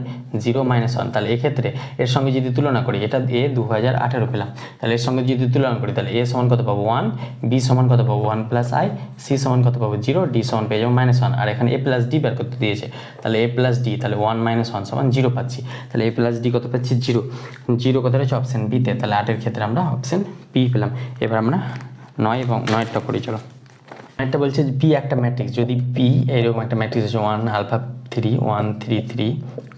0 - 1, তাহলে এক্ষেত্রে এর সঙ্গে যদি তুলনা করি, এটা A 2018 পেলাম, তাহলে এর সঙ্গে যদি তুলনা করি, তাহলে A সমান কত পাবো 1, B সমান কত পাবো 1 + I, C সমান কত পাবো 0, D সমান পেয়ে যাবো -1, আর এখানে A+D বের করতে দিয়েছে, তাহলে A+D, তাহলে 1 - 1 সমান 0 পাচ্ছি, তাহলে A+D কত পাচ্ছি 0 0 কত রয়েছে অপশন বিতে, তাহলে 8-এর ক্ষেত্রে আমরা অপশন বি পেলাম। এবার আমরা 9 এবং 9টা করি, চলো। একটা বলছে পি একটা ম্যাট্রিক্স, যদি পি এরকম একটা ম্যাট্রিক্স আছে 1 আলফা 3 1 3 3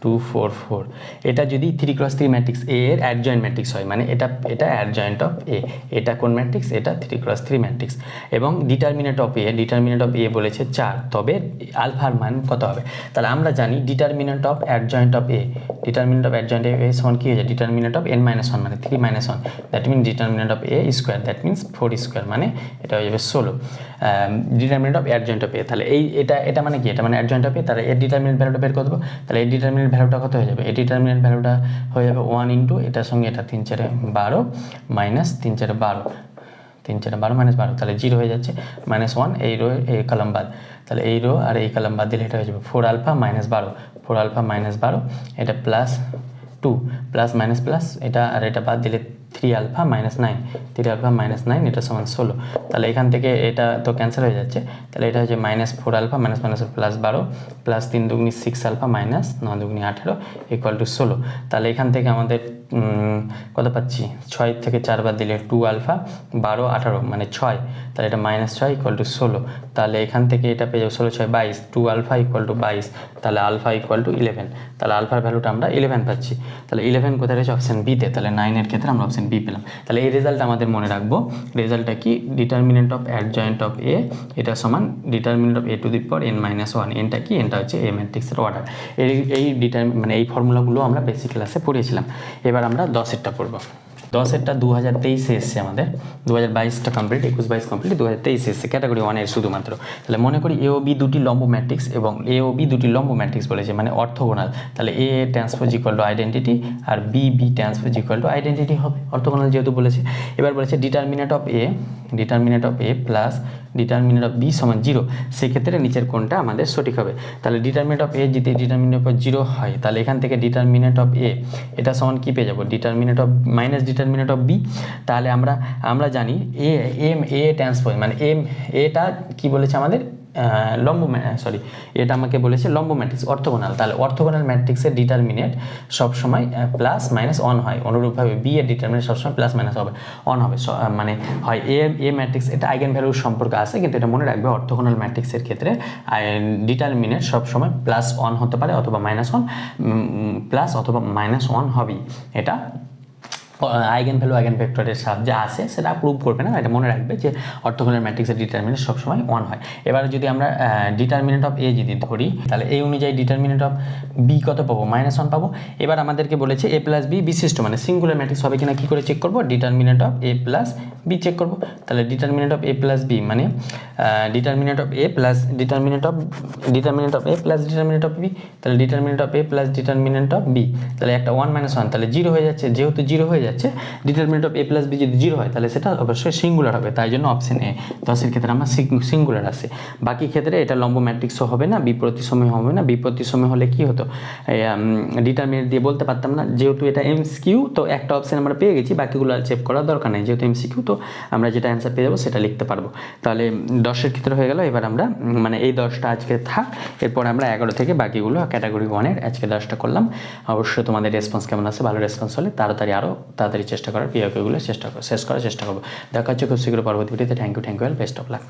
2 4 4, এটা যদি 3x3 ম্যাট্রিক্স এ এর অ্যাডজয়েন্ট ম্যাট্রিক্স হয়, মানে এটা অ্যাডজয়েন্ট অফ এ, এটা কোন ম্যাট্রিক্স, এটা 3x3 ম্যাট্রিক্স, এবং ডিটারমিনেন্ট অফ এ বলেছে 4, তবে আলফার মান কত হবে? তাহলে আমরা জানি ডিটারমিনেন্ট অফ অ্যাডজয়েন্ট অফ এ সমান কি হয়ে যায়, ডিটারমিনেন্ট অফ n - 1 মানে 3 - 1, that mean determinant of A square, that means 4 square, মানে এটা হয়ে যাবে 16। Determinant of adjoint of A, তাহলে এটা মানে কি, এটা মানে অ্যাডজয়েন্ট অফ এ, তাহলে এর ডিটারমিনেন্ট ভ্যালুটা বের করে দেবো। তাহলে এই ডিটারমিনেন্ট ভ্যালুটা কত হয়ে যাবে, এই ডিটারমিনেন্ট ভ্যালুটা হয়ে যাবে 1 ইন্টু এটার সঙ্গে এটা 3 4 12 মাইনাস 3 4 12 3 4 12 মাইনাস 12, তাহলে 0 হয়ে যাচ্ছে, -1 এই রো এই কলাম বাদ, তাহলে এই রো আর এই কলাম বাদ দিলে এটা হয়ে যাবে 4 আলফা মাইনাস 12 4 আলফা মাইনাস 12, এটা প্লাস 2 প্লাস মাইনাস প্লাস এটা আর এটা বাদ দিলে 3 আলফা মাইনাস 9 3 আলফা মাইনাস 9 এটা সমান 16। তাহলে এখান থেকে এটা তো ক্যান্সেল হয়ে যাচ্ছে, তাহলে এটা হচ্ছে -4 alpha minus minus plus 12 plus 3 দুগুনি 6 আলফা মাইনাস 9 দুগুনি 18 ইকুয়াল টু 16। তাহলে এখান থেকে আমাদের কত পাচ্ছি, 6 থেকে 4 বাদ দিলে 2 আলফা 12 18 মানে 6, তাহলে এটা -6 ইকুয়াল টু 16। তাহলে এখান থেকে এটা পেয়ে যাবো 16 6 22, 2 আলফা ইকুয়াল টু 22, তাহলে আলফা ইকুয়াল টু 11, তাহলে আলফার ভ্যালুটা আমরা 11 পাচ্ছি। তাহলে 11 কোথায় রয়েছে, অপশান বিতে, তাহলে 9 এর ক্ষেত্রে আমরা অপশান বি পেলাম। তাহলে এই রেজাল্ট আমাদের মনে রাখবো, রেজাল্টটা কি, ডিটারমিনেন্ট অফ অ্যাডজয়েন্ট অফ এ এটা সমান determinant of a two the power n - 1, এনটা কি, এনটা হচ্ছে এ ম্যাট্রিক্সের অর্ডার। মানে এই ফর্মুলাগুলো আমরা বেসিক ক্লাসে পড়িয়েছিলাম। এবার আমরা 10-এরটা পড়বো। 10-এরটা 2023-এ এসছে, আমাদের 2022টা কমপ্লিট, 21-22 কমপ্লিট, 2023-এ এসছে ক্যাটাগরি 1-এর শুধুমাত্র। তাহলে মনে করি এ ও বি দুটি লম্ব ম্যাট্রিক্স, এবং এ ও বি দুটি লম্ব ম্যাট্রিক্স বলেছে, মানে অর্থোগোনাল। তাহলে A transpose equal to identity আর B transpose equal to identity হবে, অর্থোগোনাল যেহেতু বলেছে। এবার বলেছে determinant of A plus determinant of B সমান 0, সেক্ষেত্রে নিচের কোনটা আমাদের সঠিক হবে। তাহলে ডিটারমিনেন্ট অফ এ যদি ডিটারমিনেন্ট অফ 0 হয়, তাহলে এখান থেকে ডিটারমিনেন্ট অফ এ এটা সমান কী পেয়ে যাবো, determinant of minus determinant of B. তাহলে আমরা জানি এ ট্রান্সপোজ মানে এটা কি বলেছে আমাদের, এটা আমাকে বলেছে লম্ব ম্যাট্রিক্স অর্থোগোনাল। তাহলে অর্থোগোনাল ম্যাট্রিক্সের ডিটারমিনেন্ট সবসময় প্লাস মাইনাস অন হয়, অনুরূপভাবে বি এর ডিটারমিনেন্ট সবসময় প্লাস মাইনাস অন হবে, মানে হয় এ ম্যাট্রিক্স, এটা আইগেন ভ্যালুর সম্পর্ক আছে, কিন্তু এটা মনে রাখবে অর্থোগোনাল ম্যাট্রিক্সের ক্ষেত্রে ডিটারমিনেন্ট সবসময় প্লাস অন হতে পারে অথবা মাইনাস অন, প্লাস অথবা মাইনাস অন হবেই। এটা আইগেন ভ্যালু আইগেন ভেক্টরের সাহায্যে আসে, সেটা প্রুভ করবে না, এটা মনে রাখবে যে অর্থোগোনাল ম্যাট্রিক্সের ডিটারমিনেন্ট সবসময় 1 হয়। এবার যদি আমরা ডিটারমিনেন্ট অফ এ যদি ধরি, তাহলে এই অনুযায়ী ডিটারমিনেন্ট অফ বি কত পাবো, -1 পাবো। এবার আমাদেরকে বলেছে এ প্লাস বি বিশিষ্ট, মানে সিঙ্গুলার ম্যাট্রিক্স হবে কিনা কী করে চেক করবো, determinant of A plus B check করবো। তাহলে determinant of A plus B মানে determinant of A plus determinant of A plus determinant of B, তাহলে determinant of A plus determinant of B, তাহলে একটা 1 - 1, তাহলে 0 হয়ে যাচ্ছে, যেহেতু 0 হয়ে যাচ্ছে, determinant of A plus B যদি 0 হয়, তাহলে সেটা অবশ্যই সিঙ্গুলার হবে, তাই জন্য অপশন এ। 10-এর ক্ষেত্রে আমরা সিঙ্গুলার আসে। বাকি ক্ষেত্রে এটা লম্ব ম্যাট্রিক্সও হবে না, বিপ্রতিসময় হবে না। বিপ্রতিসময় হলে কি হতো, ডিটারমিনেন্ট দিয়ে বলতে পারতাম না, যেহেতু এটা এমসিকিউ, তো একটা অপশন আমরা পেয়ে গেছি, বাকিগুলো আর চেক করার দরকার নেই, যেহেতু এমসিকিউ, তো আমরা যেটা অ্যান্সার পেয়ে যাবো সেটা লিখতে পারবো। তাহলে 10-এর ক্ষেত্রে হয়ে গেল। এবার আমরা মানে এই 10টা আজকে থাক, এরপর আমরা 11 থেকে বাকিগুলো ক্যাটাগরি 1-এর আজকে 10টা করলাম। অবশ্যই তোমাদের রেসপন্স কেমন আছে, ভালো রেসপন্স হলে আরও তাড়াতাড়ি চেষ্টা করার, শেষ করার চেষ্টা করবো। দেখা হচ্ছে খুব শীঘ্র পরবর্তী ভিডিওতে। Thank you, best of lakh.